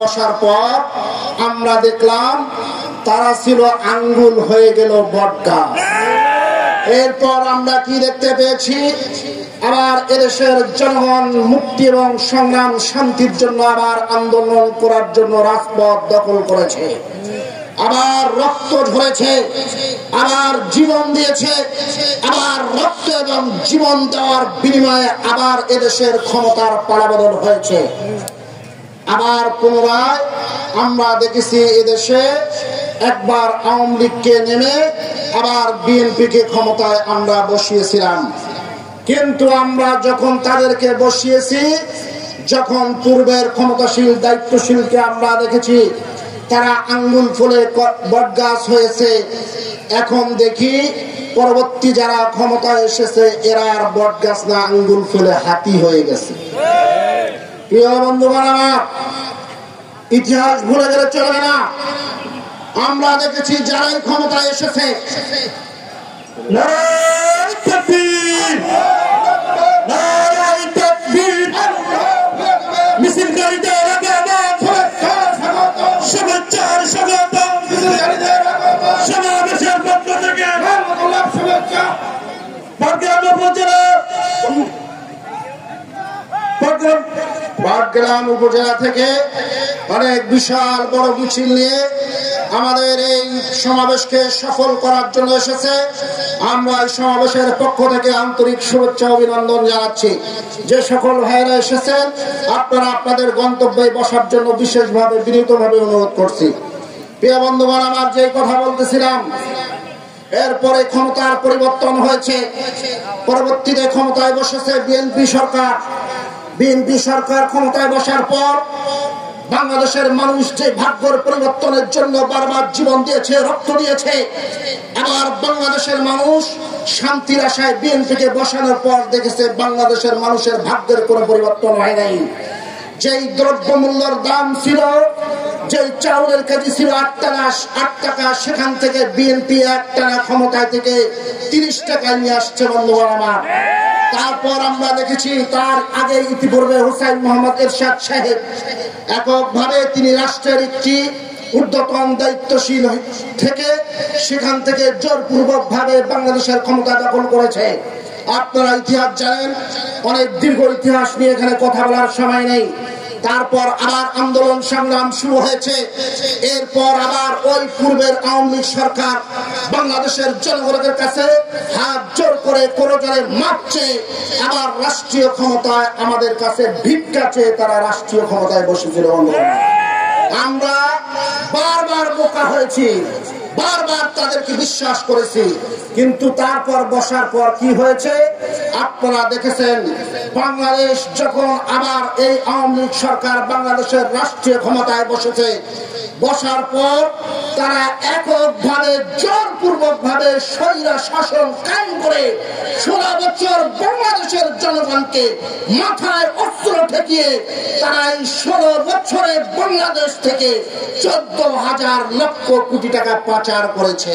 বসার পর আমরা দেখলাম তারা ছিল আঙ্গুল হয়ে গেল বটগাছ। এরপর আমরা কি দেখতে পেয়েছি, আবার এদেশের জনগণ মুক্তি এবং সংগ্রাম শান্তির জন্য আবার আন্দোলন করার জন্য রাজপথ দখল করেছে, আবার রক্ত ঝরেছে, আবার জীবন দিয়েছে, আবার রক্ত এবং জীবন দেওয়ার বিনিময়ে আবার এদেশের ক্ষমতার পালাবদল হয়েছে। আবার পুনরায় আমরা দেখেছি এদেশে একবার আওয়ামী লীগকে নেমে আবার বিএনপিকে ক্ষমতায় আমরা বসিয়েছিলাম। কিন্তু আমরা যখন তাদেরকে বসিয়েছি, যখন পূর্বের ক্ষমতাশীল দায়িত্বশীলকে আমরা দেখেছি তারা আঙ্গুল ফুলে বটগাছ হয়েছে, এখন দেখি পরবর্তী যারা ক্ষমতায় এসেছে এরা আর বটগাছ না, আঙ্গুল ফুলে হাতি হয়ে গেছে। প্রিয় বন্ধুগণ আমার, ইতিহাস ভুলে গেলে চলবে না। আমরা দেখেছি যারাই ক্ষমতায় এসেছে পাটগ্রাম উপজেলা থেকে অনেক বিশাল বড় মিছিল নিয়ে আমাদের এই সমাবেশকে সফল করার জন্য এসেছে। আমরা এই সমাবেশের পক্ষ থেকে আন্তরিক শুভেচ্ছা অভিনন্দন জানাচ্ছি। যে সকল ভাইরা এসেছেন আপনারা আপনাদের গন্তব্যে বসার জন্য বিশেষভাবে বিনীতভাবে অনুরোধ করছি। প্রিয় বন্ধুগণ আমার, যে কথা বলতেছিলাম, এরপরে ক্ষমতার পরিবর্তন হয়েছে, পরবর্তীতে ক্ষমতায় বসেছে বিএনপি সরকার। বিএনপি সরকার ক্ষমতায় বসার পর বাংলাদেশের মানুষ যে ভাগ্যের পরিবর্তনের জন্য বারবার জীবন দিয়েছে, রক্ত দিয়েছে, আবার বাংলাদেশের মানুষ শান্তির আশায় বিএনপিকে বসানোর পর দেখেছে বাংলাদেশের মানুষের ভাগ্যের কোনো পরিবর্তন হয় নাই। যেই দ্রব্যমূল্যের দাম ছিল, যেই চাউলের কেজি ছিল 8 টাকা, সেখান থেকে বিএনপি 1 টাকা ক্ষমতায় থেকে 30 টাকায় নিয়ে আসছে বন্ধুগণ আমার। তারপর আমরা দেখেছি তার আগে ইতিপূর্বে হুসাইন মোহাম্মদ এরশাদ সাহেব এককভাবে তিনি রাষ্ট্রের একটি ঊর্ধ্বতন দায়িত্বশীল থেকে সেখান থেকে জোরপূর্বক ভাবে বাংলাদেশের ক্ষমতা দখল করেছে। আপনারা ইতিহাস জানেন, অনেক দীর্ঘ ইতিহাস নিয়ে এখানে কথা বলার সময় নেই। তারপর আবার আন্দোলন সংগ্রাম শুরু হয়েছে। এরপর আবার ওই পূর্বের আওয়ামী লীগ সরকার বাংলাদেশের জনগণের কাছে হাত জোর করে করজোড়ে মাপ চেয়ে আবার রাষ্ট্রীয় ক্ষমতায় আমাদের কাছে ভিক্ষা চেয়ে তারা রাষ্ট্রীয় ক্ষমতায় বসেছিল। আমরা বারবার বোকা হয়েছি, বারবার তাদেরকে বিশ্বাস করেছি, কিন্তু তারপর বসার পর কি হয়েছে আপনারা দেখেছেন। বাংলাদেশ যখন আবার এই আওয়ামী লীগ সরকার বাংলাদেশের রাষ্ট্রীয় ক্ষমতায় বসেছে, বসার পর তারা এককভাবে জোরপূর্বক ভাবে স্বৈর শাসন কায়েম করে 16 বছর বাংলাদেশের জনগণকে মাথায় অস্ত্র ঠেকিয়ে তারা এই 16 বছরে বাংলাদেশ থেকে 14,000 লক্ষ কোটি টাকা পাচার করেছে।